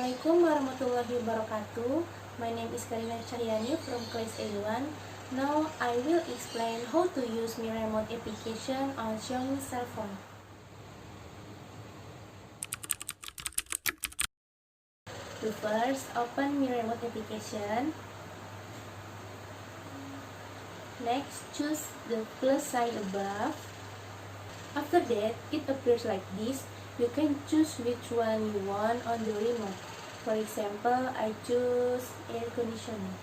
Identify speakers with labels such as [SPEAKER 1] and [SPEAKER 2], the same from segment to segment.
[SPEAKER 1] Assalamualaikum warahmatullahi wabarakatuh. My name is Carina Cahyani from class A1. Now I will explain how to use Mi Remote application on Xiaomi cell phone. To first, open Mi Remote application. Next, choose the plus sign above. After that, it appears like this. You can choose which one you want on the remote. For example, I choose air conditioning.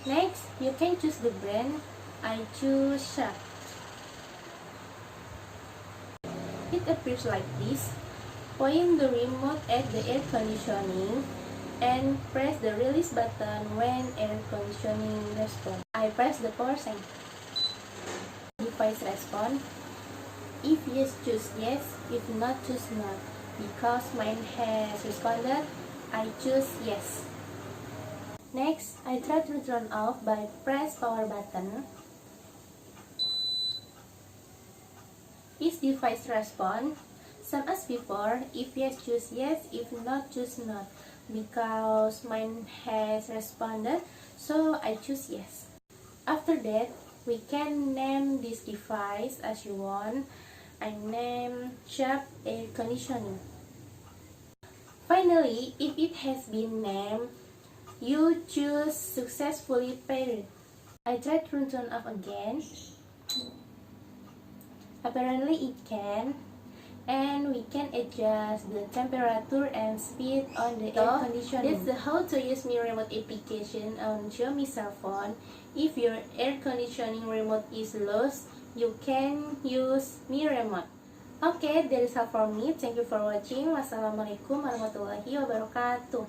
[SPEAKER 1] Next, you can choose the brand. I choose Sharp. It appears like this. Point the remote at the air conditioning and press the release button when air conditioning responds. I press the power sign. Device respond. If yes, choose yes. If not, choose not. Because mine has responded, I choose yes. Next, I try to turn off by press power button. Is device respond? Same as before. If yes, choose yes. If not, choose not. Because mine has responded, so I choose yes. After that, we can name this device as you want. I name Sharp air conditioning. Finally, if it has been named, you choose successfully paired. I try to turn off again. Apparently it can. And we can adjust the temperature and speed on the air conditioning. That's how to use Mi Remote application on Xiaomi cell phone. If your air conditioning remote is lost, you can use Mi Remote. Okay, that is all for me. Thank you for watching. Wassalamualaikum warahmatullahi wabarakatuh.